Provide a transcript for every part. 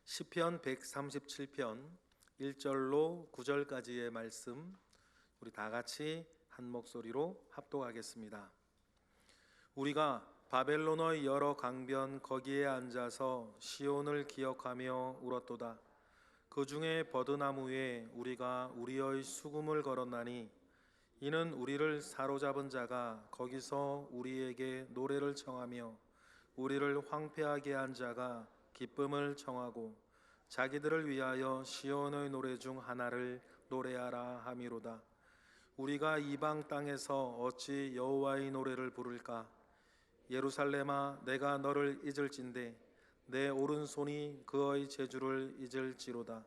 시편 137편 1절로 9절까지의 말씀 우리 다 같이 한 목소리로 합독하겠습니다. 우리가 바벨론의 여러 강변 거기에 앉아서 시온을 기억하며 울었도다. 그 중에 버드나무에 우리가 우리의 수금을 걸었나니 이는 우리를 사로잡은 자가 거기서 우리에게 노래를 청하며 우리를 황폐하게 한 자가 기쁨을 청하고 자기들을 위하여 시온의 노래 중 하나를 노래하라 함이로다. 우리가 이방 땅에서 어찌 여호와의 노래를 부를까? 예루살렘아, 내가 너를 잊을진대 내 오른손이 그의 제주를 잊을지로다.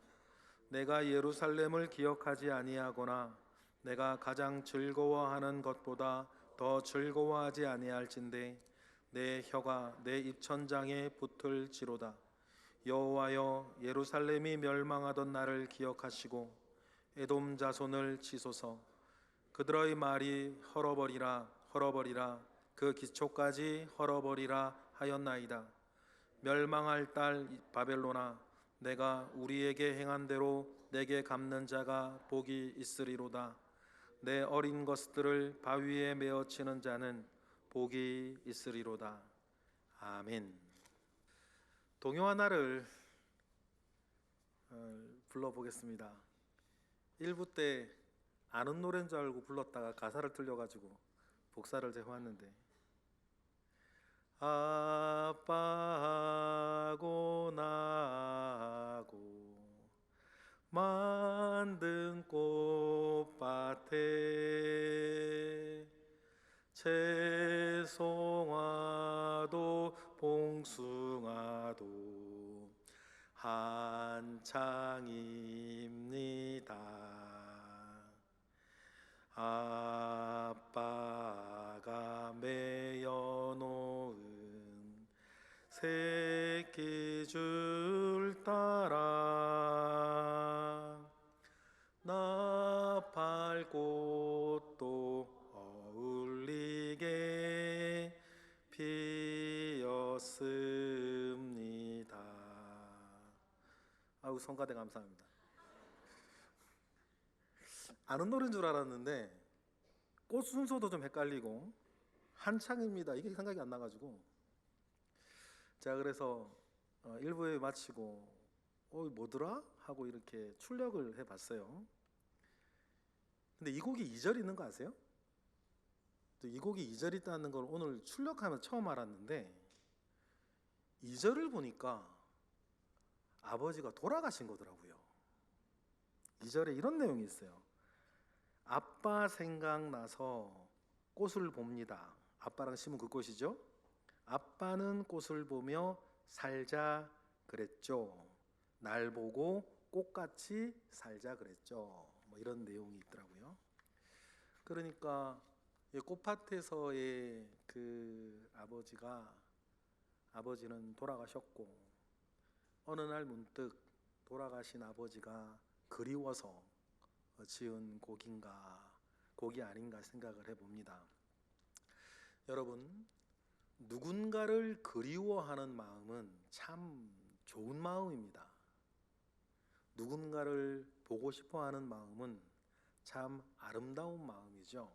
내가 예루살렘을 기억하지 아니하거나 내가 가장 즐거워하는 것보다 더 즐거워하지 아니할진대 내 혀가 내 입천장에 붙을지로다. 여호와여, 예루살렘이 멸망하던 날을 기억하시고 에돔 자손을 치소서. 그들의 말이 헐어버리라 헐어버리라 그 기초까지 헐어버리라 하였나이다. 멸망할 딸 바벨론아, 내가 우리에게 행한 대로 내게 갚는 자가 복이 있으리로다. 내 어린 것들을 바위에 메어치는 자는 복이 있으리로다. 아멘. 동요 하나를 불러보겠습니다. 1부 때 아는 노래인 줄 알고 불렀다가 가사를 틀려가지고 복사를 해왔는데, 아빠하고 나하고 만든 꽃밭에 채송화도 봉숭아도 한창입니다. 아빠가 메어놓은 새끼줄 따라 나팔꽃도 어울리게 피었습니다. 아우, 성가대 감사합니다. 아는 노래인 줄 알았는데 꽃 순서도 좀 헷갈리고 한창입니다 이게 생각이 안 나가지고, 자, 그래서 1부에 마치고 뭐더라? 하고 이렇게 출력을 해봤어요. 근데 이 곡이 2절 있는 거 아세요? 이 곡이 2절 있다는 걸 오늘 출력하면서 처음 알았는데, 2절을 보니까 아버지가 돌아가신 거더라고요. 2절에 이런 내용이 있어요. 아빠 생각나서 꽃을 봅니다. 아빠랑 심은 그 꽃이죠. 아빠는 꽃을 보며 살자 그랬죠. 날 보고 꽃같이 살자 그랬죠. 뭐 이런 내용이 있더라고요. 그러니까 꽃밭에서의 그 아버지는 돌아가셨고, 어느 날 문득 돌아가신 아버지가 그리워서 지은 곡이 아닌가 생각을 해봅니다. 여러분, 누군가를 그리워하는 마음은 참 좋은 마음입니다. 누군가를 보고 싶어하는 마음은 참 아름다운 마음이죠.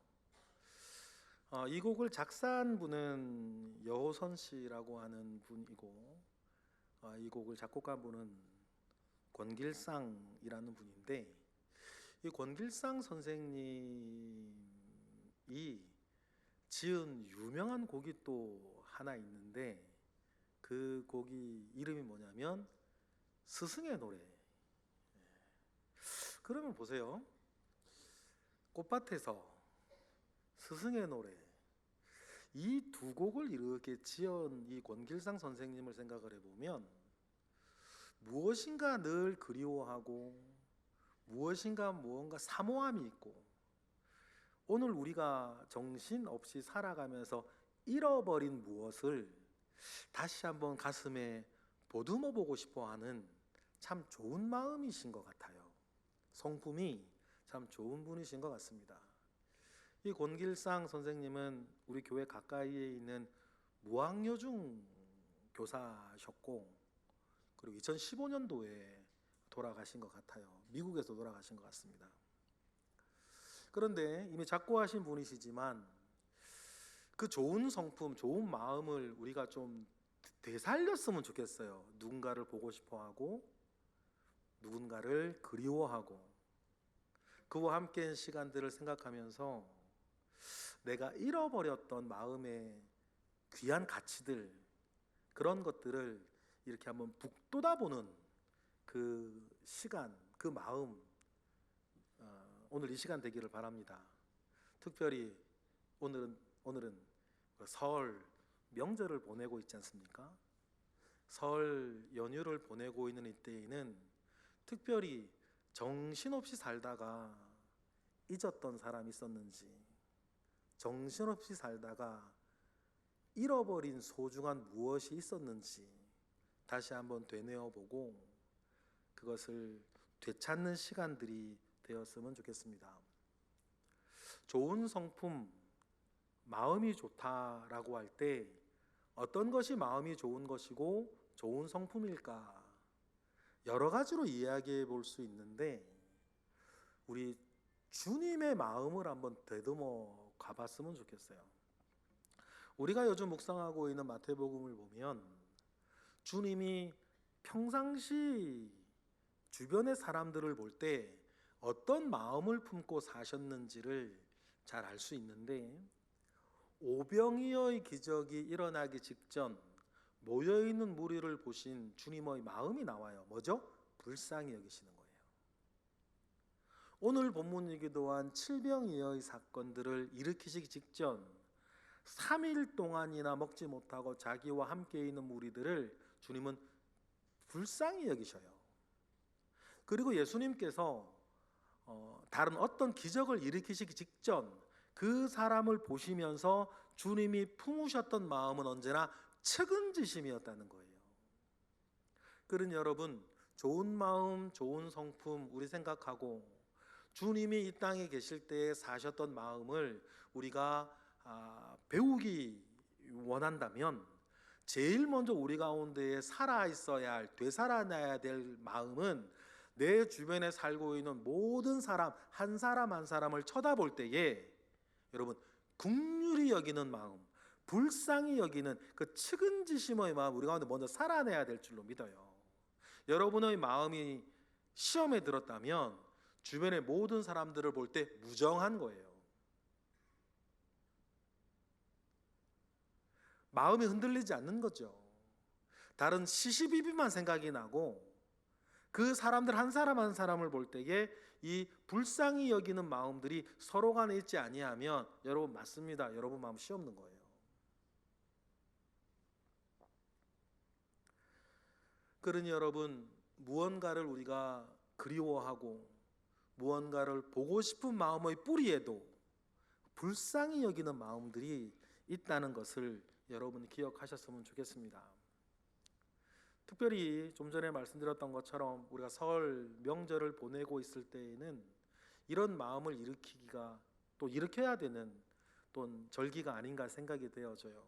이 곡을 작사한 분은 여호선 씨라고 하는 분이고, 이 곡을 작곡한 분은 권길상이라는 분인데, 이 권길상 선생님이 지은 유명한 곡이 또 하나 있는데, 그 곡이 이름이 뭐냐면 스승의 노래. 그러면 보세요. 꽃밭에서 스승의 노래, 이 두 곡을 이렇게 지은 이 권길상 선생님을 생각을 해보면 무엇인가 늘 그리워하고 무언가 사모함이 있고, 오늘 우리가 정신없이 살아가면서 잃어버린 무엇을 다시 한번 가슴에 보듬어 보고 싶어하는 참 좋은 마음이신 것 같아요. 성품이 참 좋은 분이신 것 같습니다. 이 권길상 선생님은 우리 교회 가까이에 있는 무학여중 교사셨고, 그리고 2015년도에 돌아가신 것 같아요. 미국에서 돌아가신 것 같습니다. 그런데 이미 작고하신 분이시지만 그 좋은 성품, 좋은 마음을 우리가 좀 되살렸으면 좋겠어요. 누군가를 보고 싶어하고 누군가를 그리워하고 그와 함께한 시간들을 생각하면서 내가 잃어버렸던 마음의 귀한 가치들, 그런 것들을 이렇게 한번 북돋아보는 그 시간, 그 마음, 오늘 이 시간 되기를 바랍니다. 특별히 오늘은 설 명절을 보내고 있지 않습니까? 설 연휴를 보내고 있는 이때에는 특별히 정신없이 살다가 잊었던 사람이 있었는지, 정신없이 살다가 잃어버린 소중한 무엇이 있었는지 다시 한번 되뇌어보고 그것을 되찾는 시간들이 되었으면 좋겠습니다. 좋은 성품, 마음이 좋다라고 할 때 어떤 것이 마음이 좋은 것이고 좋은 성품일까? 여러 가지로 이야기해 볼 수 있는데 우리 주님의 마음을 한번 되듬어 가봤으면 좋겠어요. 우리가 요즘 묵상하고 있는 마태복음을 보면 주님이 평상시 주변의 사람들을 볼 때 어떤 마음을 품고 사셨는지를 잘 알 수 있는데 오병이어의 기적이 일어나기 직전 모여있는 무리를 보신 주님의 마음이 나와요. 뭐죠? 불쌍히 여기시는 거예요. 오늘 본문이기도 한 칠병이어의 사건들을 일으키시기 직전 3일 동안이나 먹지 못하고 자기와 함께 있는 무리들을 주님은 불쌍히 여기셔요. 그리고 예수님께서 다른 어떤 기적을 일으키시기 직전 그 사람을 보시면서 주님이 품으셨던 마음은 언제나 측은지심이었다는 거예요. 그러니 여러분, 좋은 마음, 좋은 성품 우리 생각하고 주님이 이 땅에 계실 때 사셨던 마음을 우리가 배우기 원한다면 제일 먼저 우리 가운데에 살아 있어야 할, 되살아나야 될 마음은 내 주변에 살고 있는 모든 사람 한 사람 한 사람을 쳐다볼 때에 여러분 긍휼히 여기는 마음, 불쌍히 여기는 그 측은지심의 마음 우리 가운데 먼저 살아내야 될 줄로 믿어요. 여러분의 마음이 시험에 들었다면 주변의 모든 사람들을 볼 때 무정한 거예요. 마음이 흔들리지 않는 거죠. 다른 시시비비만 생각이 나고 그 사람들 한 사람 한 사람을 볼 때에 이 불쌍히 여기는 마음들이 서로 간에 있지 아니하면 여러분 맞습니다. 여러분 마음 시험는 거예요. 그러니 여러분 무언가를 우리가 그리워하고 무언가를 보고 싶은 마음의 뿌리에도 불쌍히 여기는 마음들이 있다는 것을 여러분 기억하셨으면 좋겠습니다. 특별히 좀 전에 말씀드렸던 것처럼 우리가 설 명절을 보내고 있을 때에는 이런 마음을 일으키기가 또 일으켜야 되는 또 절기가 아닌가 생각이 되어져요.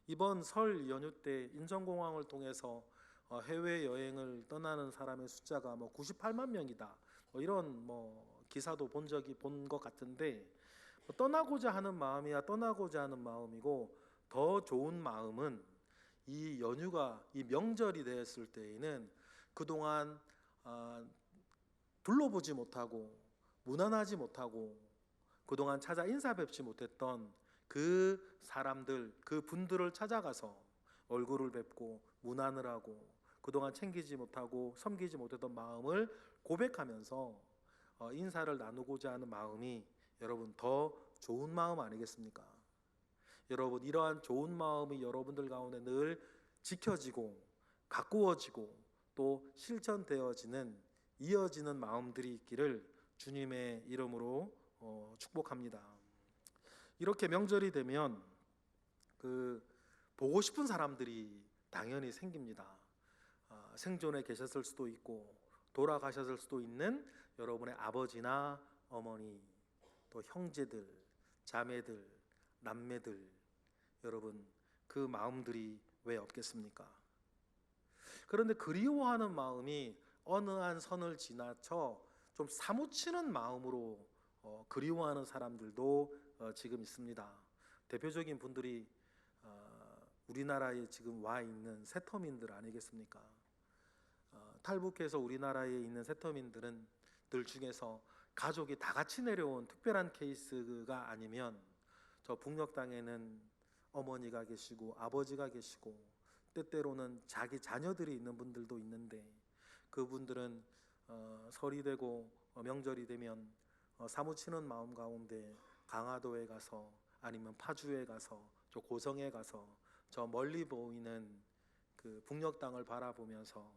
이번 설 연휴 때 인천공항을 통해서 해외여행을 떠나는 사람의 숫자가 98만 명이다 이런 기사도 본 것 같은데 떠나고자 하는 마음이야 떠나고자 하는 마음이고 더 좋은 마음은 이 연휴가 이 명절이 되었을 때에는 그동안 둘러보지 못하고 무난하지 못하고 그동안 찾아 인사 뵙지 못했던 그 사람들 그 분들을 찾아가서 얼굴을 뵙고 문안을 하고 그동안 챙기지 못하고 섬기지 못했던 마음을 고백하면서 인사를 나누고자 하는 마음이 여러분 더 좋은 마음 아니겠습니까? 여러분 이러한 좋은 마음이 여러분들 가운데 늘 지켜지고 가꾸어지고 또 실천되어지는 이어지는 마음들이 있기를 주님의 이름으로 축복합니다. 이렇게 명절이 되면 그 보고 싶은 사람들이 당연히 생깁니다. 생존에 계셨을 수도 있고 돌아가셨을 수도 있는 여러분의 아버지나 어머니 또 형제들, 자매들, 남매들 여러분 그 마음들이 왜 없겠습니까? 그런데 그리워하는 마음이 어느 한 선을 지나쳐 좀 사무치는 마음으로 그리워하는 사람들도 지금 있습니다. 대표적인 분들이 우리나라에 지금 와 있는 세터민들 아니겠습니까? 탈북해서 우리나라에 있는 세터민들 중에서 가족이 다 같이 내려온 특별한 케이스가 아니면 저 북녘 땅에는 어머니가 계시고 아버지가 계시고 때때로는 자기 자녀들이 있는 분들도 있는데 그분들은 설이 되고 명절이 되면 사무치는 마음 가운데 강화도에 가서 아니면 파주에 가서 저 고성에 가서 저 멀리 보이는 그 북녘 땅을 바라보면서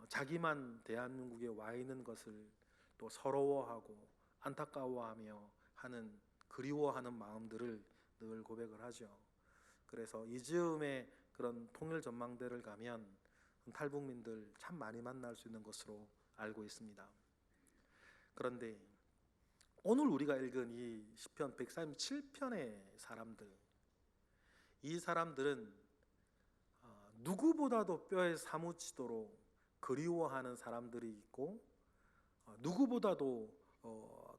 자기만 대한민국에 와 있는 것을 또 서러워하고 안타까워하며 하는 그리워하는 마음들을 늘 고백을 하죠. 그래서 이즈음에 그런 통일 전망대를 가면 탈북민들 참 많이 만날 수 있는 것으로 알고 있습니다. 그런데 오늘 우리가 읽은 이 시편 137편의 사람들, 이 사람들은 누구보다도 뼈에 사무치도록 그리워하는 사람들이 있고 누구보다도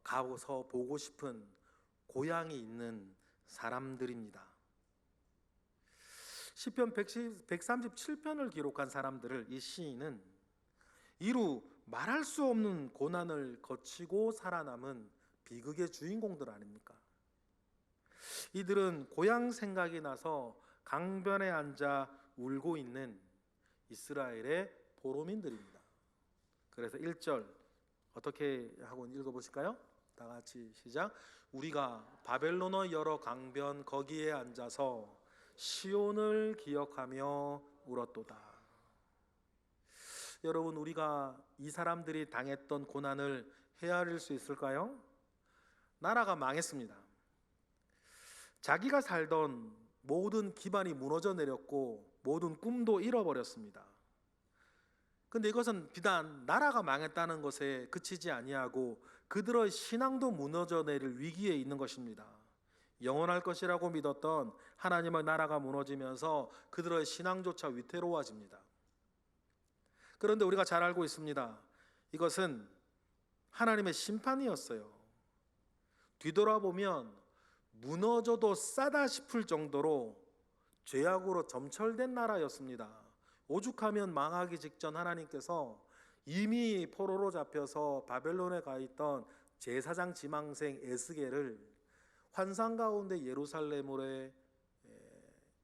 가서 보고 싶은 고향이 있는 사람들입니다. 시편 137편을 기록한 사람들을 이 시인은 이루 말할 수 없는 고난을 거치고 살아남은 비극의 주인공들 아닙니까? 이들은 고향 생각이 나서 강변에 앉아 울고 있는 이스라엘의 포로민들입니다. 그래서 1절 어떻게 하고 읽어보실까요? 다 같이 시작. 우리가 바벨론의 여러 강변 거기에 앉아서 시온을 기억하며 울었도다. 여러분, 우리가 이 사람들이 당했던 고난을 헤아릴 수 있을까요? 나라가 망했습니다. 자기가 살던 모든 기반이 무너져 내렸고 모든 꿈도 잃어버렸습니다. 근데 이것은 비단 나라가 망했다는 것에 그치지 아니하고 그들의 신앙도 무너져 내릴 위기에 있는 것입니다. 영원할 것이라고 믿었던 하나님의 나라가 무너지면서 그들의 신앙조차 위태로워집니다. 그런데 우리가 잘 알고 있습니다. 이것은 하나님의 심판이었어요. 뒤돌아보면 무너져도 싸다 싶을 정도로 죄악으로 점철된 나라였습니다. 오죽하면 망하기 직전 하나님께서 이미 포로로 잡혀서 바벨론에 가 있던 제사장 지망생 에스겔을 환상 가운데 예루살렘으로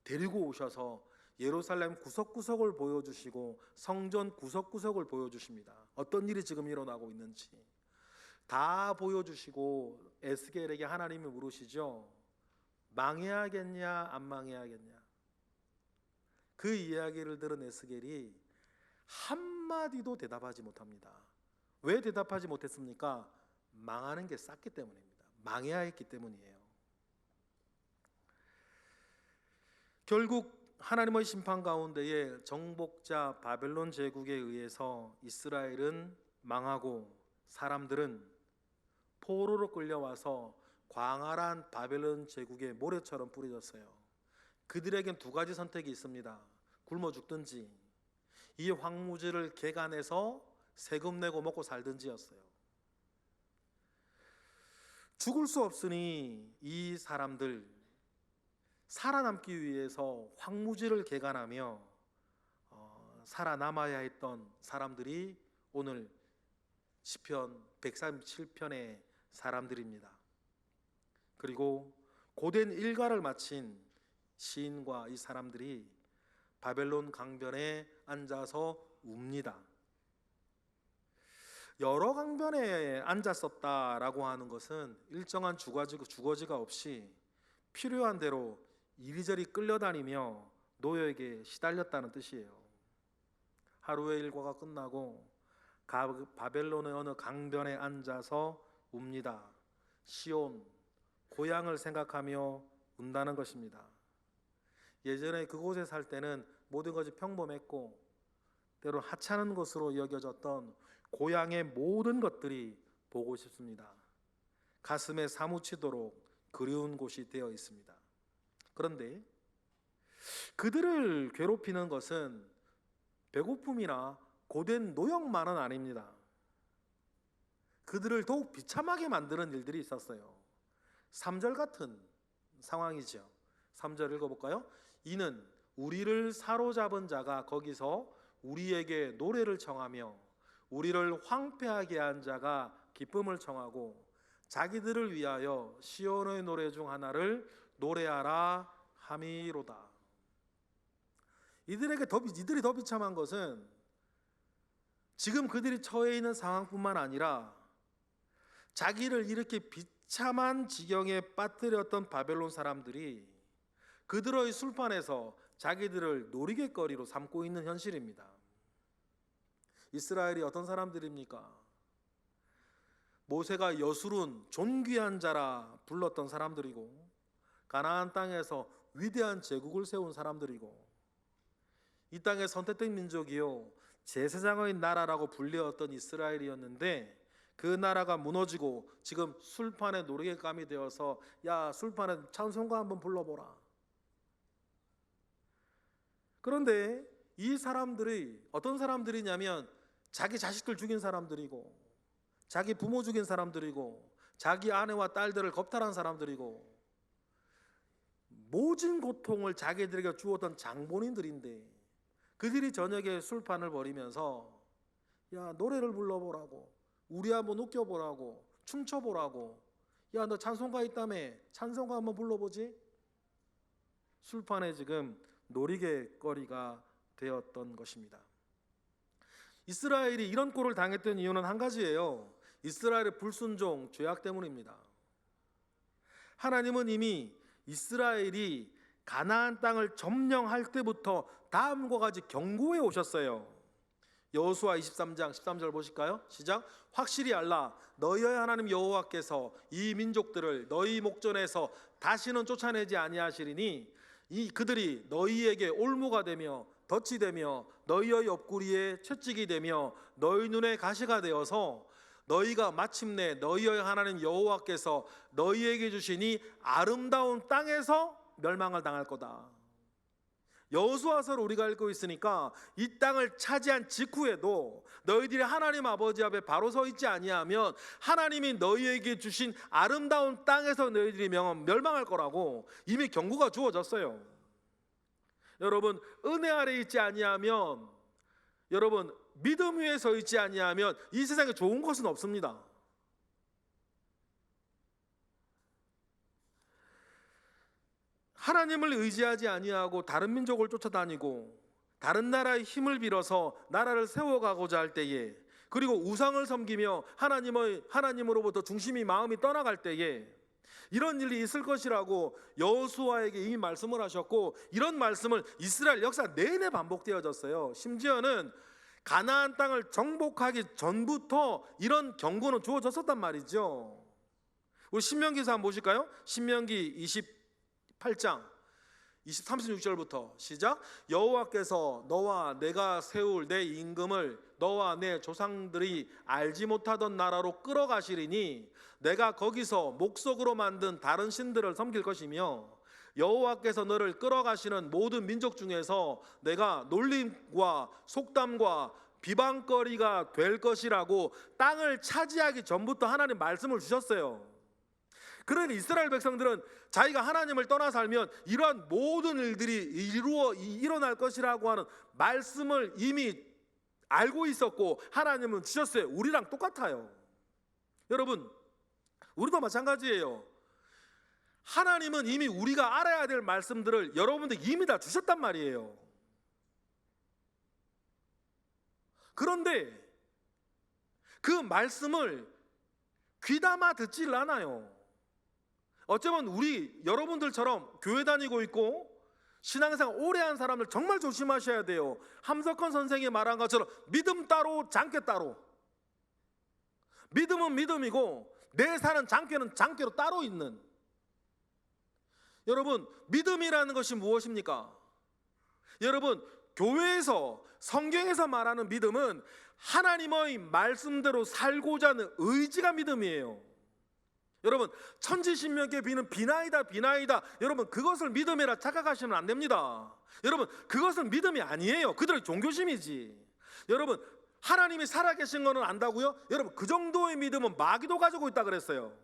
데리고 오셔서 예루살렘 구석구석을 보여주시고 성전 구석구석을 보여주십니다. 어떤 일이 지금 일어나고 있는지 다 보여주시고 에스겔에게 하나님이 물으시죠. 망해야겠냐 안 망해야겠냐. 그 이야기를 들은 에스겔이 한마디도 대답하지 못합니다. 왜 대답하지 못했습니까? 망하는 게 쌌기 때문입니다. 망해야 했기 때문이에요. 결국 하나님의 심판 가운데에 정복자 바벨론 제국에 의해서 이스라엘은 망하고 사람들은 포로로 끌려와서 광활한 바벨론 제국의 모래처럼 뿌려졌어요. 그들에겐 두 가지 선택이 있습니다. 굶어 죽든지 이 황무지를 개간해서 세금 내고 먹고 살든지였어요. 죽을 수 없으니 이 사람들 살아남기 위해서 황무지를 개간하며 살아남아야 했던 사람들이 오늘 시편 137편의 사람들입니다. 그리고 고된 일과를 마친 시인과 이 사람들이 바벨론 강변에 앉아서 웁니다. 여러 강변에 앉았었다라고 하는 것은 일정한 주거지가 없이 필요한 대로 이리저리 끌려다니며 노예에게 시달렸다는 뜻이에요. 하루의 일과가 끝나고 바벨론의 어느 강변에 앉아서 웁니다. 시온, 고향을 생각하며 운다는 것입니다. 예전에 그곳에 살 때는 모든 것이 평범했고 때로 하찮은 것으로 여겨졌던 고향의 모든 것들이 보고 싶습니다. 가슴에 사무치도록 그리운 곳이 되어 있습니다. 그런데 그들을 괴롭히는 것은 배고픔이나 고된 노역만은 아닙니다. 그들을 더욱 비참하게 만드는 일들이 있었어요. 3절 같은 상황이죠. 3절 읽어볼까요? 이는 우리를 사로잡은 자가 거기서 우리에게 노래를 청하며 우리를 황폐하게 한 자가 기쁨을 청하고 자기들을 위하여 시온의 노래 중 하나를 노래하라 함이로다. 이들이 더 비참한 것은 지금 그들이 처해 있는 상황뿐만 아니라 자기를 이렇게 비참한 지경에 빠뜨렸던 바벨론 사람들이 그들의 술판에서 자기들을 놀이개거리로 삼고 있는 현실입니다. 이스라엘이 어떤 사람들입니까? 모세가 여수룬 존귀한 자라 불렀던 사람들이고 가나안 땅에서 위대한 제국을 세운 사람들이고 이 땅의 선택된 민족이요 제사장의 나라라고 불리었던 이스라엘이었는데 그 나라가 무너지고 지금 술판의 놀이개감이 되어서 야 술판에 찬송가 한번 불러보라. 그런데 이 사람들이 어떤 사람들이냐면 자기 자식들 죽인 사람들이고 자기 부모 죽인 사람들이고 자기 아내와 딸들을 겁탈한 사람들이고 모진 고통을 자기들에게 주었던 장본인들인데 그들이 저녁에 술판을 벌이면서 야 노래를 불러보라고 우리 한번 웃겨보라고 춤춰보라고 야 너 찬송가 있다며 찬송가 한번 불러보지. 술판에 지금 놀이개거리가 되었던 것입니다. 이스라엘이 이런 꼴을 당했던 이유는 한 가지예요. 이스라엘의 불순종 죄악 때문입니다. 하나님은 이미 이스라엘이 가나안 땅을 점령할 때부터 다음과 같이 경고해 오셨어요. 여호수아 23장 13절 보실까요? 시작. 확실히 알라 너희의 하나님 여호와께서 이 민족들을 너희 목전에서 다시는 쫓아내지 아니하시리니 이 그들이 너희에게 올무가 되며 덫이 되며 너희의 옆구리에 채찍이 되며 너희 눈에 가시가 되어서 너희가 마침내 너희의 하나님 여호와께서 너희에게 주시니 아름다운 땅에서 멸망을 당할 거다. 여호수아서를 우리가 읽고 있으니까 이 땅을 차지한 직후에도 너희들이 하나님 아버지 앞에 바로 서 있지 아니하면 하나님이 너희에게 주신 아름다운 땅에서 너희들이 멸망할 거라고 이미 경고가 주어졌어요. 여러분 은혜 아래 있지 아니하면 여러분 믿음 위에 서 있지 아니하면 이 세상에 좋은 것은 없습니다. 하나님을 의지하지 아니하고 다른 민족을 쫓아다니고 다른 나라의 힘을 빌어서 나라를 세워가고자 할 때에 그리고 우상을 섬기며 하나님으로부터 중심이 마음이 떠나갈 때에 이런 일이 있을 것이라고 여호수아에게 이미 말씀을 하셨고 이런 말씀을 이스라엘 역사 내내 반복되어졌어요. 심지어는 가나안 땅을 정복하기 전부터 이런 경고는 주어졌었단 말이죠. 우리 신명기서 한번 보실까요? 신명기 28장 36절부터 시작. 여호와께서 너와 내가 세울 내 임금을 너와 내 조상들이 알지 못하던 나라로 끌어가시리니 내가 거기서 목석으로 만든 다른 신들을 섬길 것이며 여호와께서 너를 끌어가시는 모든 민족 중에서 내가 놀림과 속담과 비방거리가 될 것이라고 땅을 차지하기 전부터 하나님 말씀을 주셨어요. 그러니 이스라엘 백성들은 자기가 하나님을 떠나 살면 이러한 모든 일들이 일어날 것이라고 하는 말씀을 이미 알고 있었고 하나님은 주셨어요. 우리랑 똑같아요. 여러분 우리도 마찬가지예요. 하나님은 이미 우리가 알아야 될 말씀들을 여러분들 이미 다 주셨단 말이에요. 그런데 그 말씀을 귀담아 듣질 않아요. 어쩌면 우리 여러분들처럼 교회 다니고 있고 신앙생활 오래 한 사람들 정말 조심하셔야 돼요. 함석헌 선생이 말한 것처럼 믿음 따로 장깨 따로. 믿음은 믿음이고 내 사는 장깨는 장깨로 따로 있는. 여러분 믿음이라는 것이 무엇입니까? 여러분 교회에서 성경에서 말하는 믿음은 하나님의 말씀대로 살고자 하는 의지가 믿음이에요. 여러분, 천지신명께 비는 비나이다 비나이다. 여러분, 그것을 믿음이라 착각하시면 안 됩니다. 여러분, 그것은 믿음이 아니에요. 그들의 종교심이지. 여러분, 하나님이 살아계신 거는 안다고요? 여러분, 그 정도의 믿음은 마귀도 가지고 있다 그랬어요.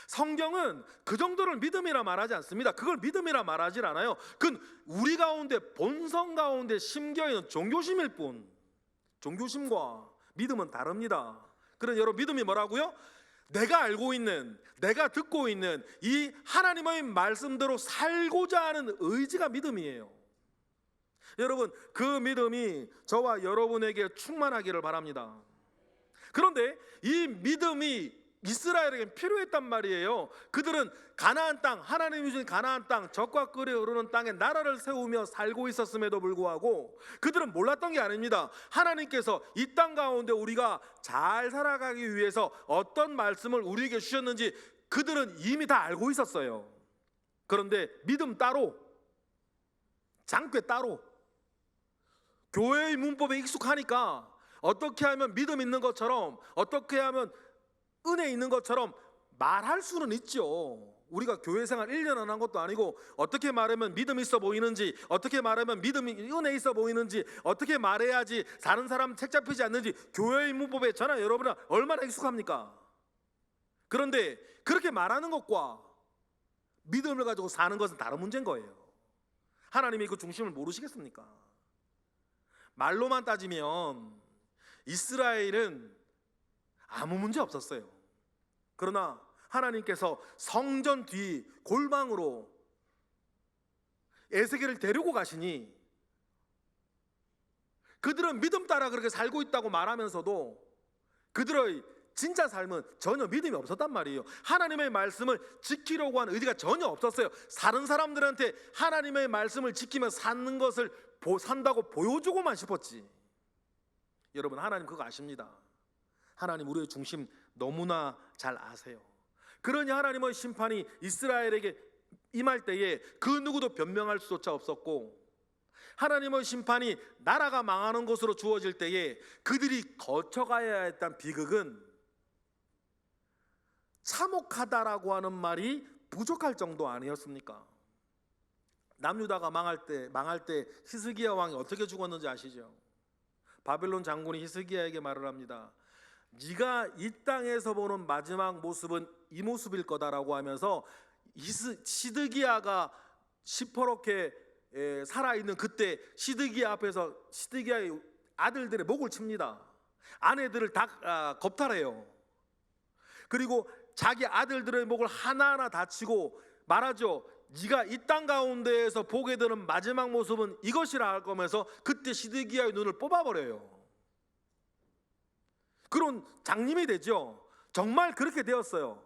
성경은 그 정도를 믿음이라 말하지 않습니다. 그걸 믿음이라 말하지 않아요. 그건 우리 가운데 본성 가운데 심겨있는 종교심일 뿐. 종교심과 믿음은 다릅니다. 그런 여러분, 믿음이 뭐라고요? 내가 알고 있는, 내가 듣고 있는 이 하나님의 말씀대로 살고자 하는 의지가 믿음이에요. 여러분, 그 믿음이 저와 여러분에게 충만하기를 바랍니다. 그런데 이 믿음이 이스라엘에게 필요했단 말이에요. 그들은 가나안 땅, 하나님이 주신 가나안 땅, 젖과 꿀이 흐르는 땅에 나라를 세우며 살고 있었음에도 불구하고 그들은 몰랐던 게 아닙니다. 하나님께서 이 땅 가운데 우리가 잘 살아가기 위해서 어떤 말씀을 우리에게 주셨는지 그들은 이미 다 알고 있었어요. 그런데 믿음 따로, 장괴 따로, 교회의 문법에 익숙하니까 어떻게 하면 믿음 있는 것처럼, 어떻게 하면 은혜 있는 것처럼 말할 수는 있죠. 우리가 교회 생활 1년은 한 것도 아니고 어떻게 말하면 믿음 있어 보이는지, 어떻게 말하면 믿음이 은혜 있어 보이는지, 어떻게 말해야지 다른 사람 책 잡히지 않는지 교회의 문법에 저나 여러분은 얼마나 익숙합니까? 그런데 그렇게 말하는 것과 믿음을 가지고 사는 것은 다른 문제인 거예요. 하나님이 그 중심을 모르시겠습니까? 말로만 따지면 이스라엘은 아무 문제 없었어요. 그러나 하나님께서 성전 뒤 골방으로 에스겔을 데리고 가시니 그들은 믿음 따라 그렇게 살고 있다고 말하면서도 그들의 진짜 삶은 전혀 믿음이 없었단 말이에요. 하나님의 말씀을 지키려고 하는 의지가 전혀 없었어요. 다른 사람들한테 하나님의 말씀을 지키며 사는 것을 산다고 보여주고만 싶었지. 여러분, 하나님 그거 아십니다. 하나님 우리의 중심 너무나 잘 아세요. 그러니 하나님의 심판이 이스라엘에게 임할 때에 그 누구도 변명할 수조차 없었고, 하나님의 심판이 나라가 망하는 곳으로 주어질 때에 그들이 거쳐가야 했던 비극은 참혹하다라고 하는 말이 부족할 정도 아니었습니까? 남유다가 망할 때 히스기야 왕이 어떻게 죽었는지 아시죠? 바벨론 장군이 히스기야에게 말을 합니다. 네가 이 땅에서 보는 마지막 모습은 이 모습일 거다라고 하면서 시드기야가 시퍼렇게 살아있는 그때 시드기야 앞에서 시드기야의 아들들의 목을 칩니다. 아내들을 다 겁탈해요. 그리고 자기 아들들의 목을 하나하나 다 치고 말하죠. 네가 이 땅 가운데에서 보게 되는 마지막 모습은 이것이라 할 거면서 그때 시드기야의 눈을 뽑아버려요. 그런 장님이 되죠. 정말 그렇게 되었어요.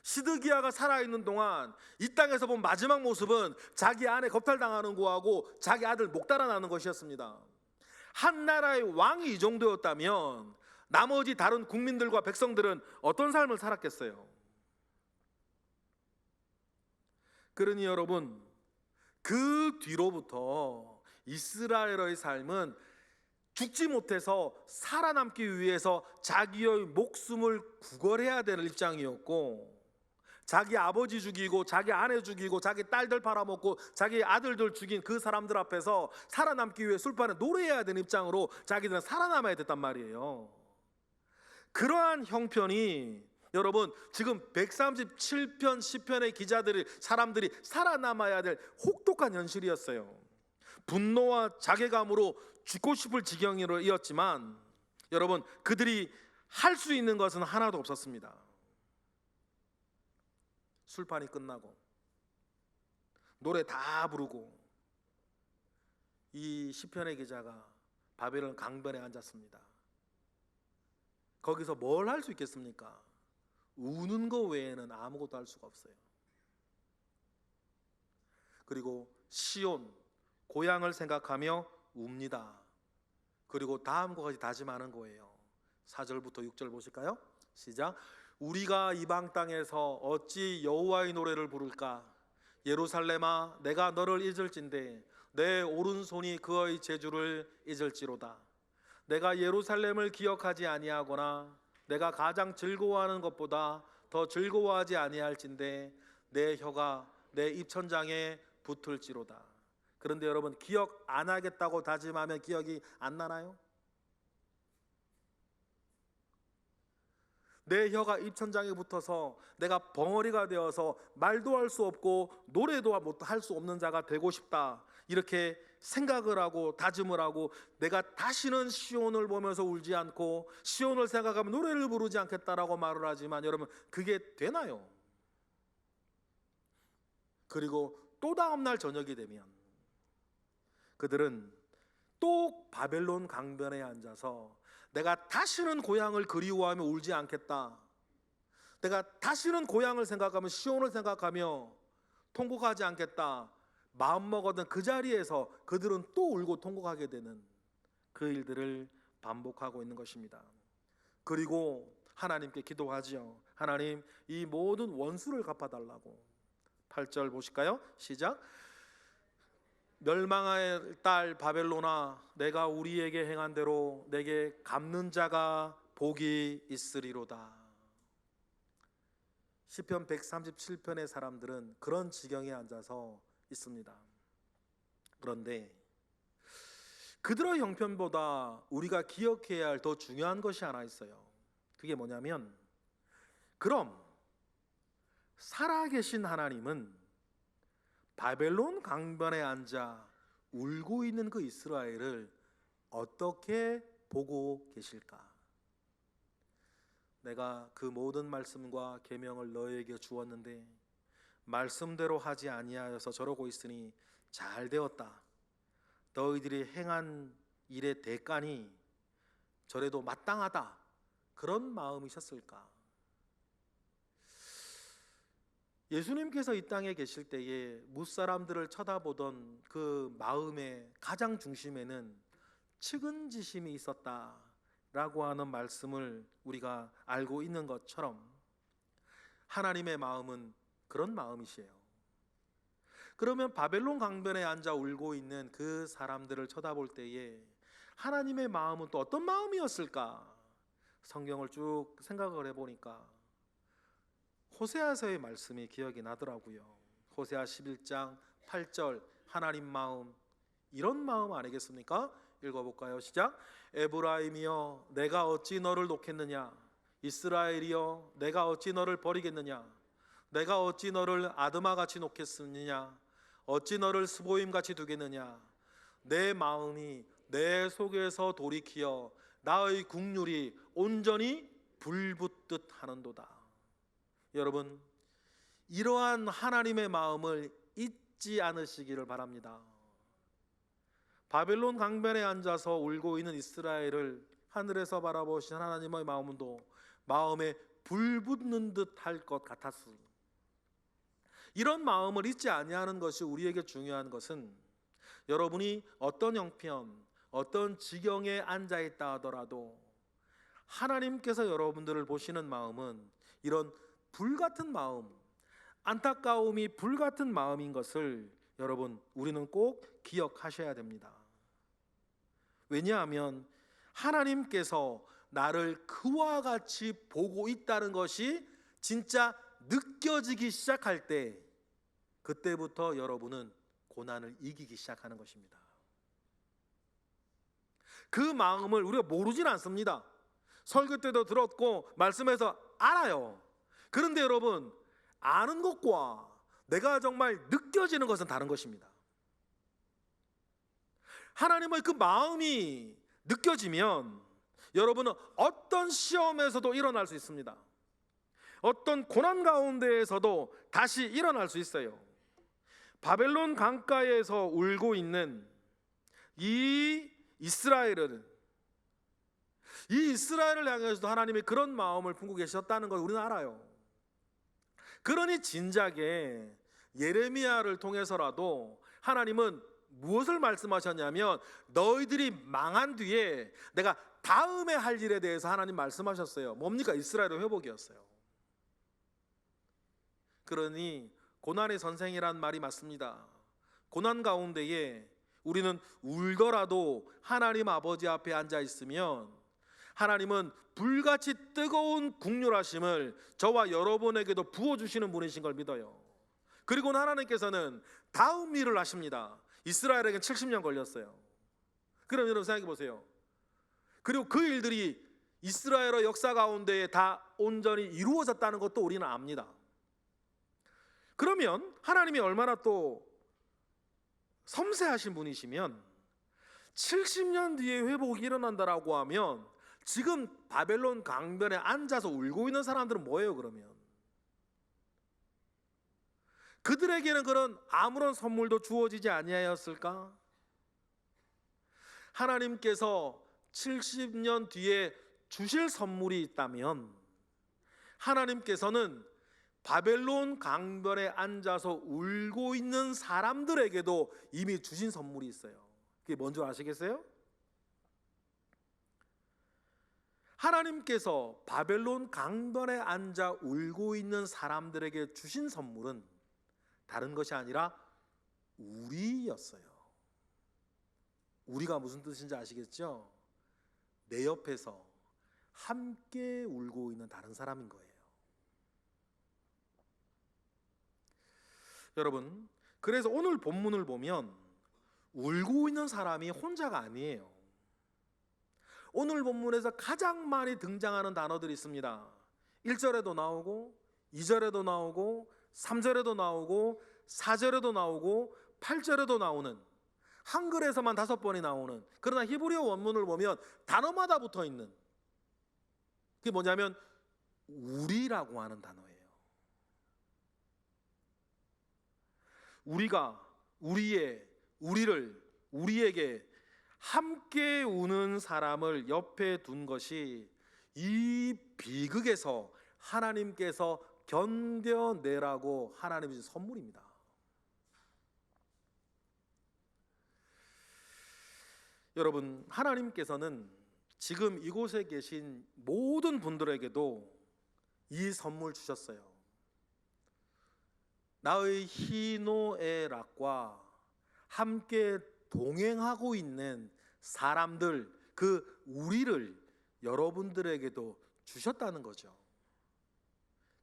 시드기야가 살아있는 동안 이 땅에서 본 마지막 모습은 자기 아내 겁탈당하는 거하고 자기 아들 목 달아나는 것이었습니다. 한 나라의 왕이 이 정도였다면 나머지 다른 국민들과 백성들은 어떤 삶을 살았겠어요? 그러니 여러분, 그 뒤로부터 이스라엘의 삶은 죽지 못해서 살아남기 위해서 자기의 목숨을 구걸해야 되는 입장이었고, 자기 아버지 죽이고 자기 아내 죽이고 자기 딸들 팔아먹고 자기 아들들 죽인 그 사람들 앞에서 살아남기 위해 술판에 노래해야 되는 입장으로 자기들은 살아남아야 됐단 말이에요. 그러한 형편이 여러분 지금 137편 시편의 사람들이 살아남아야 될 혹독한 현실이었어요. 분노와 자괴감으로 죽고 싶을 지경이었지만 여러분 그들이 할 수 있는 것은 하나도 없었습니다. 술판이 끝나고 노래 다 부르고 이 시편의 기자가 바벨론 강변에 앉았습니다. 거기서 뭘 할 수 있겠습니까? 우는 거 외에는 아무것도 할 수가 없어요. 그리고 시온 고향을 생각하며 웁니다. 그리고 다음과 같이 다짐하는 거예요. 4절부터 6절 보실까요? 시작. 우리가 이방 땅에서 어찌 여호와의 노래를 부를까? 예루살렘아 내가 너를 잊을진대 내 오른손이 그의 제주를 잊을지로다. 내가 예루살렘을 기억하지 아니하거나 내가 가장 즐거워하는 것보다 더 즐거워하지 아니할진대 내 혀가 내 입천장에 붙을지로다. 그런데 여러분, 기억 안 하겠다고 다짐하면 기억이 안 나나요? 내 혀가 입천장에 붙어서 내가 벙어리가 되어서 말도 할 수 없고 노래도 할 수 없는 자가 되고 싶다, 이렇게 생각을 하고 다짐을 하고 내가 다시는 시온을 보면서 울지 않고 시온을 생각하면 노래를 부르지 않겠다라고 말을 하지만 여러분, 그게 되나요? 그리고 또 다음 날 저녁이 되면 그들은 또 바벨론 강변에 앉아서 내가 다시는 고향을 그리워하며 울지 않겠다, 내가 다시는 고향을 생각하며 시온을 생각하며 통곡하지 않겠다 마음먹었던 그 자리에서 그들은 또 울고 통곡하게 되는 그 일들을 반복하고 있는 것입니다. 그리고 하나님께 기도하지요. 하나님, 이 모든 원수를 갚아달라고. 8절 보실까요? 시작. 멸망할 딸 바벨론아, 내가 우리에게 행한 대로 내게 갚는 자가 복이 있으리로다. 시편 137편의 사람들은 그런 지경에 앉아서 있습니다. 그런데 그들의 형편보다 우리가 기억해야 할 더 중요한 것이 하나 있어요. 그게 뭐냐면, 그럼 살아계신 하나님은 바벨론 강변에 앉아 울고 있는 그 이스라엘을 어떻게 보고 계실까? 내가 그 모든 말씀과 계명을 너에게 주었는데 말씀대로 하지 아니하여서 저러고 있으니 잘 되었다. 너희들이 행한 일의 대가니 저래도 마땅하다. 그런 마음이셨을까? 예수님께서 이 땅에 계실 때에 무사람들을 쳐다보던 그 마음의 가장 중심에는 측은지심이 있었다라고 하는 말씀을 우리가 알고 있는 것처럼 하나님의 마음은 그런 마음이시에요. 그러면 바벨론 강변에 앉아 울고 있는 그 사람들을 쳐다볼 때에 하나님의 마음은 또 어떤 마음이었을까? 성경을 쭉 생각을 해보니까 호세아서의 말씀이 기억이 나더라고요. 호세아 11장 8절, 하나님 마음, 이런 마음 아니겠습니까? 읽어볼까요? 시작. 에브라임이여, 내가 어찌 너를 놓겠느냐? 이스라엘이여, 내가 어찌 너를 버리겠느냐? 내가 어찌 너를 아드마같이 놓겠느냐? 어찌 너를 스보임같이 두겠느냐? 내 마음이 내 속에서 돌이키어 나의 국률이 온전히 불붙듯 하는도다. 여러분, 이러한 하나님의 마음을 잊지 않으시기를 바랍니다. 바벨론 강변에 앉아서 울고 있는 이스라엘을 하늘에서 바라보신 하나님의 마음도 마음에 불 붙는 듯 할 것 같았습니다. 이런 마음을 잊지 아니하는 것이 우리에게 중요한 것은, 여러분이 어떤 형편, 어떤 지경에 앉아 있다 하더라도 하나님께서 여러분들을 보시는 마음은 이런 불같은 마음, 안타까움이 불같은 마음인 것을 여러분, 우리는 꼭 기억하셔야 됩니다. 왜냐하면 하나님께서 나를 그와 같이 보고 있다는 것이 진짜 느껴지기 시작할 때, 그때부터 여러분은 고난을 이기기 시작하는 것입니다. 그 마음을 우리가 모르진 않습니다. 설교 때도 들었고 말씀에서 알아요. 그런데 여러분, 아는 것과 내가 정말 느껴지는 것은 다른 것입니다. 하나님의 그 마음이 느껴지면 여러분은 어떤 시험에서도 일어날 수 있습니다. 어떤 고난 가운데에서도 다시 일어날 수 있어요. 바벨론 강가에서 울고 있는 이 이스라엘을 향해서도 하나님이 그런 마음을 품고 계셨다는 걸 우리는 알아요. 그러니 진작에 예레미야를 통해서라도 하나님은 무엇을 말씀하셨냐면, 너희들이 망한 뒤에 내가 다음에 할 일에 대해서 하나님 말씀하셨어요. 뭡니까? 이스라엘의 회복이었어요. 그러니 고난의 선생이란 말이 맞습니다. 고난 가운데에 우리는 울더라도 하나님 아버지 앞에 앉아 있으면 하나님은 불같이 뜨거운 국률하심을 저와 여러분에게도 부어주시는 분이신 걸 믿어요. 그리고 하나님께서는 다음 일을 하십니다. 이스라엘에게는 70년 걸렸어요. 그럼 여러분 생각해 보세요. 그리고 그 일들이 이스라엘의 역사 가운데에 다 온전히 이루어졌다는 것도 우리는 압니다. 그러면 하나님이 얼마나 또 섬세하신 분이시면 70년 뒤에 회복이 일어난다라고 하면 지금 바벨론 강변에 앉아서 울고 있는 사람들은 뭐예요? 그러면 그들에게는 그런 아무런 선물도 주어지지 아니하였을까? 하나님께서 70년 뒤에 주실 선물이 있다면 하나님께서는 바벨론 강변에 앉아서 울고 있는 사람들에게도 이미 주신 선물이 있어요. 그게 뭔지 아시겠어요? 하나님께서 바벨론 강변에 앉아 울고 있는 사람들에게 주신 선물은 다른 것이 아니라 우리였어요. 우리가 무슨 뜻인지 아시겠죠? 내 옆에서 함께 울고 있는 다른 사람인 거예요. 여러분, 그래서 오늘 본문을 보면 울고 있는 사람이 혼자가 아니에요. 오늘 본문에서 가장 많이 등장하는 단어들이 있습니다. 1절에도 나오고 2절에도 나오고 3절에도 나오고 4절에도 나오고 8절에도 나오는, 한글에서만 5번이 나오는, 그러나 히브리어 원문을 보면 단어마다 붙어 있는, 그게 뭐냐면 우리라고 하는 단어예요. 우리가 우리에게 함께 우는 사람을 옆에 둔 것이 이 비극에서 하나님께서 견뎌내라고 하나님이 주신 선물입니다. 여러분, 하나님께서는 지금 이곳에 계신 모든 분들에게도 이 선물 주셨어요. 나의 희노애락과 함께 동행하고 있는 사람들, 그 우리를 여러분들에게도 주셨다는 거죠.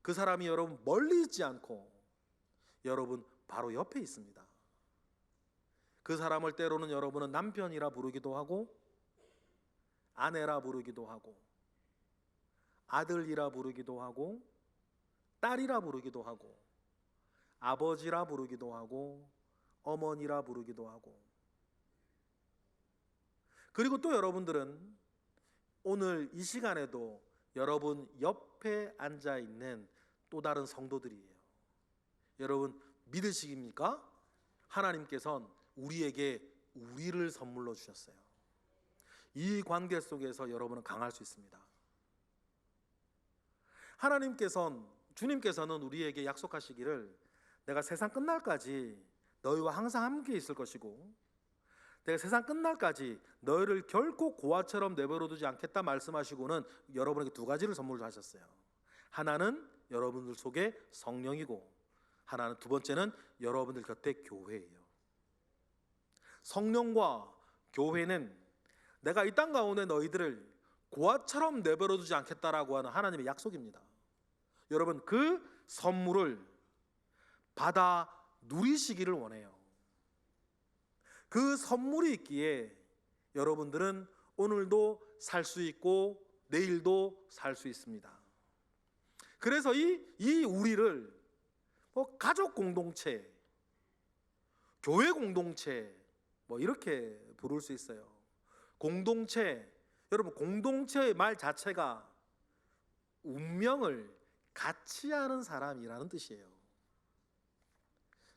그 사람이 여러분 멀리 있지 않고 여러분 바로 옆에 있습니다. 그 사람을 때로는 여러분은 남편이라 부르기도 하고, 아내라 부르기도 하고, 아들이라 부르기도 하고, 딸이라 부르기도 하고, 아버지라 부르기도 하고, 어머니라 부르기도 하고, 그리고 또 여러분들은 오늘 이 시간에도 여러분 옆에 앉아 있는 또 다른 성도들이에요. 여러분 믿으십니까? 하나님께서는 우리에게 우리를 선물로 주셨어요. 이 관계 속에서 여러분은 강할 수 있습니다. 주님께서는 우리에게 약속하시기를 내가 세상 끝날까지 너희와 항상 함께 있을 것이고 내가 세상 끝날까지 너희를 결코 고아처럼 내버려 두지 않겠다 말씀하시고는 여러분에게 2가지를 선물로 하셨어요. 하나는 여러분들 속에 성령이고, 하나는, 2번째는 여러분들 곁에 교회예요. 성령과 교회는 내가 이 땅 가운데 너희들을 고아처럼 내버려 두지 않겠다라고 하는 하나님의 약속입니다. 여러분 그 선물을 받아 누리시기를 원해요. 그 선물이 있기에 여러분들은 오늘도 살 수 있고 내일도 살 수 있습니다. 그래서 이 우리를 가족 공동체, 교회 공동체 이렇게 부를 수 있어요. 공동체, 여러분 공동체의 말 자체가 운명을 같이 하는 사람이라는 뜻이에요.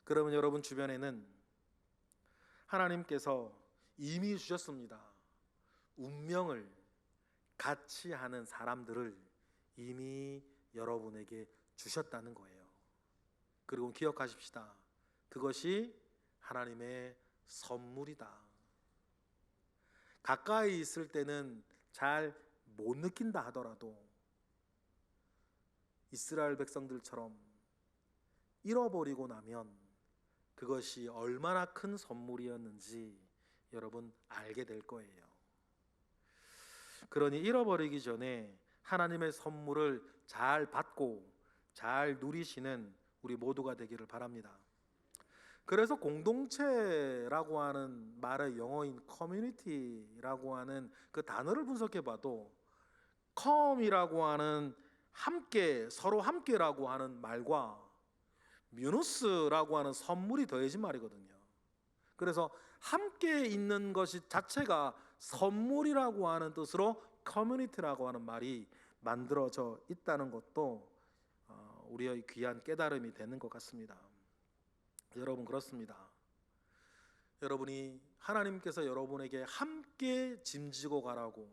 그러면 여러분 주변에는 하나님께서 이미 주셨습니다. 운명을 같이 하는 사람들을 이미 여러분에게 주셨다는 거예요. 그리고 기억하십시다. 그것이 하나님의 선물이다. 가까이 있을 때는 잘 못 느낀다 하더라도 이스라엘 백성들처럼 잃어버리고 나면 그것이 얼마나 큰 선물이었는지 여러분 알게 될 거예요. 그러니 잃어버리기 전에 하나님의 선물을 잘 받고 잘 누리시는 우리 모두가 되기를 바랍니다. 그래서 공동체라고 하는 말의 영어인 커뮤니티라고 하는 그 단어를 분석해 봐도 come이라고 하는 함께, 서로 함께라고 하는 말과 뮤누스라고 하는 선물이 더해진 말이거든요. 그래서 함께 있는 것이 자체가 선물이라고 하는 뜻으로 커뮤니티라고 하는 말이 만들어져 있다는 것도 우리의 귀한 깨달음이 되는 것 같습니다. 여러분 그렇습니다. 여러분이 하나님께서 여러분에게 함께 짐지고 가라고,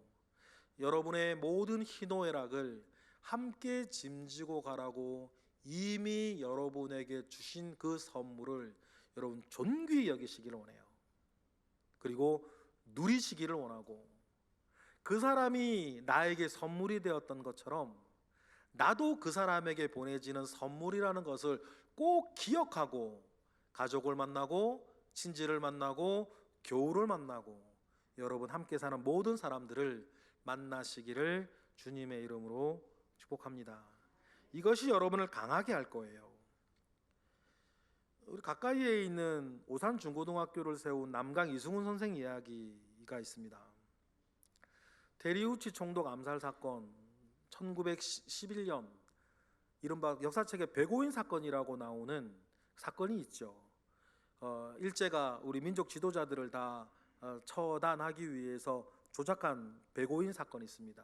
여러분의 모든 희노애락을 함께 짐지고 가라고 이미 여러분에게 주신 그 선물을 여러분 존귀히 여기시기를 원해요. 그리고 누리시기를 원하고, 그 사람이 나에게 선물이 되었던 것처럼 나도 그 사람에게 보내지는 선물이라는 것을 꼭 기억하고 가족을 만나고 친지를 만나고 교우를 만나고 여러분 함께 사는 모든 사람들을 만나시기를 주님의 이름으로 축복합니다. 이것이 여러분을 강하게 할 거예요. 우리 가까이에 있는 오산 중고등학교를 세운 남강 이승훈 선생 이야기가 있습니다. 대리우치 총독 암살 사건 1911년 이른바 역사책에 백오인 사건이라고 나오는 사건이 있죠. 일제가 우리 민족 지도자들을 다 처단하기 위해서 조작한 백오인 사건이 있습니다.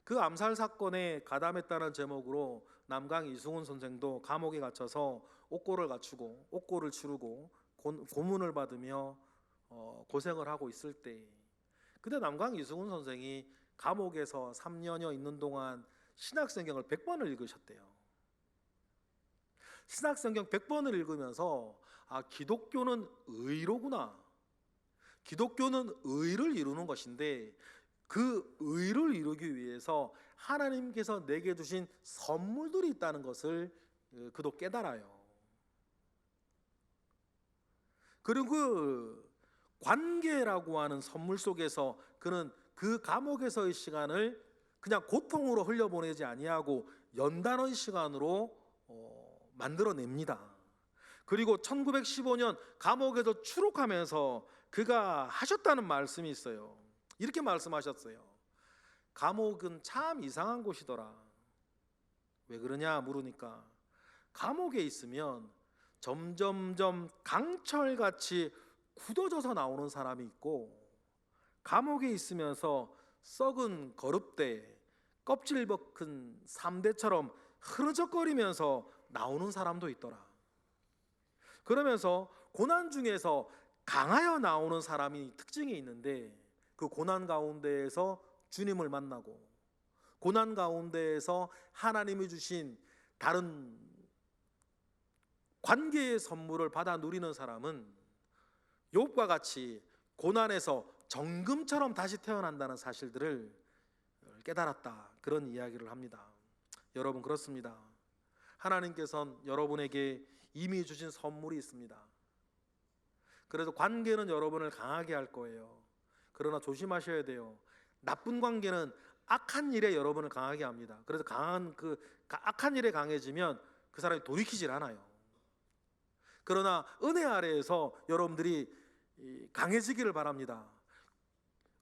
그 암살 사건에 가담했다는 제목으로 남강 이승훈 선생도 감옥에 갇혀서 옥고를 갖추고 옥고를 치르고 고문을 받으며 고생을 하고 있을 때, 그때 남강 이승훈 선생이 감옥에서 3년여 있는 동안 신약성경을 100번을 읽으셨대요. 신약성경 100번을 읽으면서 기독교는 의로구나, 기독교는 의를 이루는 것인데 그 의를 이루기 위해서 하나님께서 내게 주신 선물들이 있다는 것을 그도 깨달아요. 그리고 그 관계라고 하는 선물 속에서 그는 그 감옥에서의 시간을 그냥 고통으로 흘려보내지 아니하고 연단의 시간으로 만들어냅니다. 그리고 1915년 감옥에서 추록하면서 그가 하셨다는 말씀이 있어요. 이렇게 말씀하셨어요. 감옥은 참 이상한 곳이더라. 왜 그러냐 물으니까, 감옥에 있으면 점점점 강철같이 굳어져서 나오는 사람이 있고, 감옥에 있으면서 썩은 거릅대, 껍질 벗은 삼대처럼 흐르적거리면서 나오는 사람도 있더라. 그러면서 고난 중에서 강하여 나오는 사람이 특징이 있는데, 그 고난 가운데에서 주님을 만나고 고난 가운데에서 하나님이 주신 다른 관계의 선물을 받아 누리는 사람은 욥과 같이 고난에서 정금처럼 다시 태어난다는 사실들을 깨달았다, 그런 이야기를 합니다. 여러분 그렇습니다. 하나님께서는 여러분에게 이미 주신 선물이 있습니다. 그래서 관계는 여러분을 강하게 할 거예요. 그러나 조심하셔야 돼요. 나쁜 관계는 악한 일에 여러분을 강하게 합니다. 그래서 악한 일에 강해지면 그 사람이 돌이키질 않아요. 그러나 은혜 아래에서 여러분들이 강해지기를 바랍니다.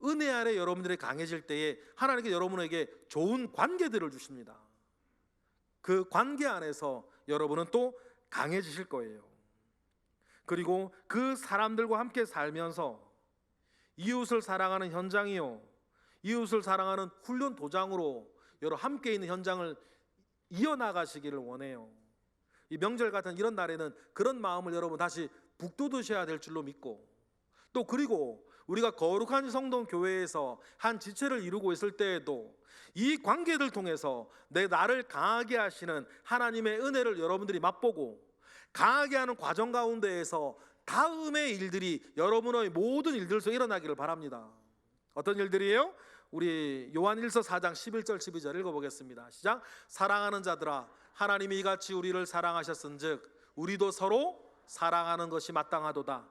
은혜 아래 여러분들이 강해질 때에 하나님께 여러분에게 좋은 관계들을 주십니다. 그 관계 안에서 여러분은 또 강해지실 거예요. 그리고 그 사람들과 함께 살면서 이웃을 사랑하는 현장이요, 이웃을 사랑하는 훈련 도장으로 여러 함께 있는 현장을 이어나가시기를 원해요. 이 명절 같은 이런 날에는 그런 마음을 여러분 다시 북돋으셔야 될 줄로 믿고, 또 그리고 우리가 거룩한 성동 교회에서 한 지체를 이루고 있을 때에도 이 관계를 통해서 나를 강하게 하시는 하나님의 은혜를 여러분들이 맛보고 강하게 하는 과정 가운데에서 다음의 일들이 여러분의 모든 일들 속에 일어나기를 바랍니다. 어떤 일들이에요? 우리 요한일서 4장 11절 12절 읽어보겠습니다. 시작. 사랑하는 자들아, 하나님이 이같이 우리를 사랑하셨은즉 우리도 서로 사랑하는 것이 마땅하도다.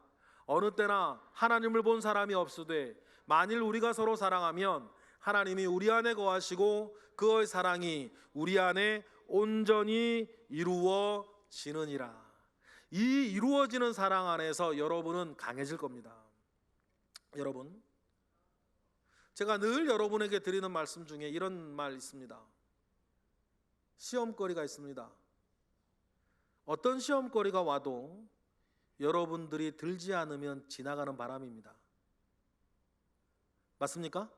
어느 때나 하나님을 본 사람이 없으되 만일 우리가 서로 사랑하면 하나님이 우리 안에 거하시고 그의 사랑이 우리 안에 온전히 이루어지느니라. 이 이루어지는 사랑 안에서 여러분은 강해질 겁니다. 여러분, 제가 늘 여러분에게 드리는 말씀 중에 이런 말 있습니다. 시험거리가 있습니다. 어떤 시험거리가 와도 여러분들이 들지 않으면 지나가는 바람입니다. 맞습니까?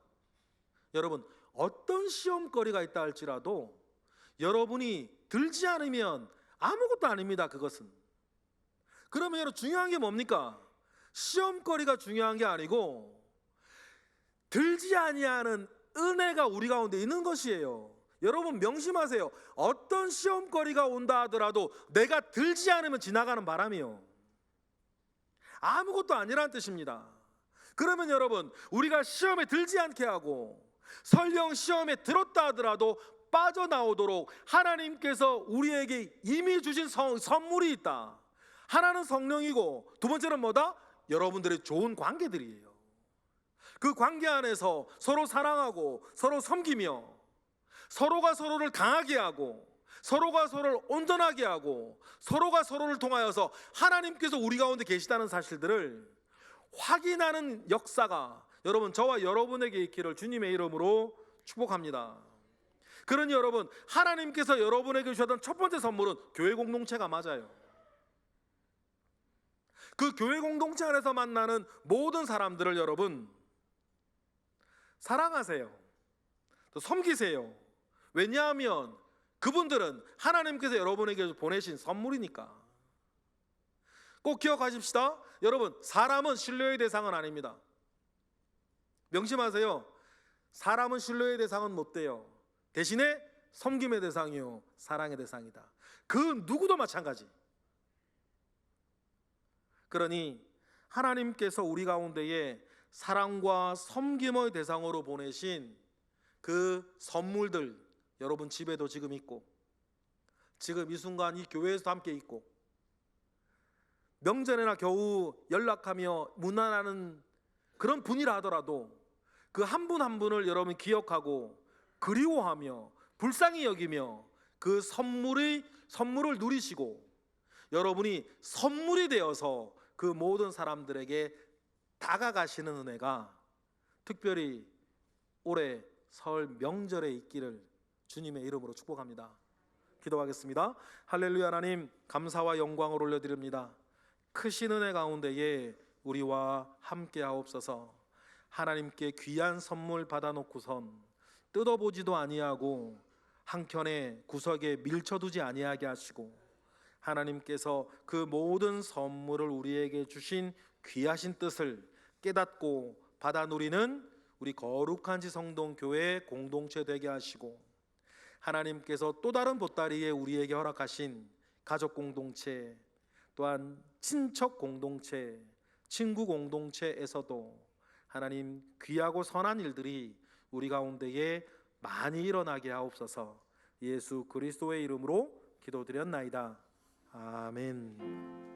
여러분, 어떤 시험거리가 있다 할지라도 여러분이 들지 않으면 아무것도 아닙니다. 그것은. 그러면 여러분, 중요한 게 뭡니까? 시험거리가 중요한 게 아니고 들지 아니하는 은혜가 우리 가운데 있는 것이에요. 여러분 명심하세요. 어떤 시험거리가 온다 하더라도 내가 들지 않으면 지나가는 바람이요. 아무것도 아니란 뜻입니다. 그러면 여러분, 우리가 시험에 들지 않게 하고 설령 시험에 들었다 하더라도 빠져나오도록 하나님께서 우리에게 이미 주신 선물이 있다. 하나는 성령이고 두 번째는 뭐다? 여러분들의 좋은 관계들이에요. 그 관계 안에서 서로 사랑하고 서로 섬기며 서로가 서로를 강하게 하고 서로가 서로를 온전하게 하고 서로가 서로를 통하여서 하나님께서 우리 가운데 계시다는 사실들을 확인하는 역사가 여러분, 저와 여러분에게 있기를 주님의 이름으로 축복합니다. 그러니 여러분, 하나님께서 여러분에게 주셨던 첫 번째 선물은 교회 공동체가 맞아요. 그 교회 공동체 안에서 만나는 모든 사람들을 여러분 사랑하세요. 또 섬기세요. 왜냐하면 그분들은 하나님께서 여러분에게 보내신 선물이니까. 꼭 기억하십시다. 여러분, 사람은 신뢰의 대상은 아닙니다. 명심하세요. 사람은 신뢰의 대상은 못 돼요. 대신에 섬김의 대상이요, 사랑의 대상이다. 그 누구도 마찬가지. 그러니 하나님께서 우리 가운데에 사랑과 섬김의 대상으로 보내신 그 선물들, 여러분 집에도 지금 있고 지금 이 순간 이 교회에서도 함께 있고 명절에나 겨우 연락하며 문안하는 그런 분이라 하더라도 그 한 분 한 분을 여러분 기억하고 그리워하며 불쌍히 여기며 그 선물을 누리시고 여러분이 선물이 되어서 그 모든 사람들에게 다가가시는 은혜가 특별히 올해 설 명절에 있기를 주님의 이름으로 축복합니다. 기도하겠습니다. 할렐루야. 하나님, 감사와 영광을 올려드립니다. 크신 은혜 가운데에 우리와 함께 하옵소서. 하나님께 귀한 선물 받아놓고선 뜯어보지도 아니하고 한켠에 구석에 밀쳐두지 아니하게 하시고 하나님께서 그 모든 선물을 우리에게 주신 귀하신 뜻을 깨닫고 받아 누리는 우리 거룩한 지성동교회 공동체 되게 하시고 하나님께서 또 다른 보따리에 우리에게 허락하신 가족 공동체 또한 친척 공동체, 친구 공동체에서도 하나님 귀하고 선한 일들이 우리 가운데에 많이 일어나게 하옵소서. 예수 그리스도의 이름으로 기도드렸나이다. 아멘.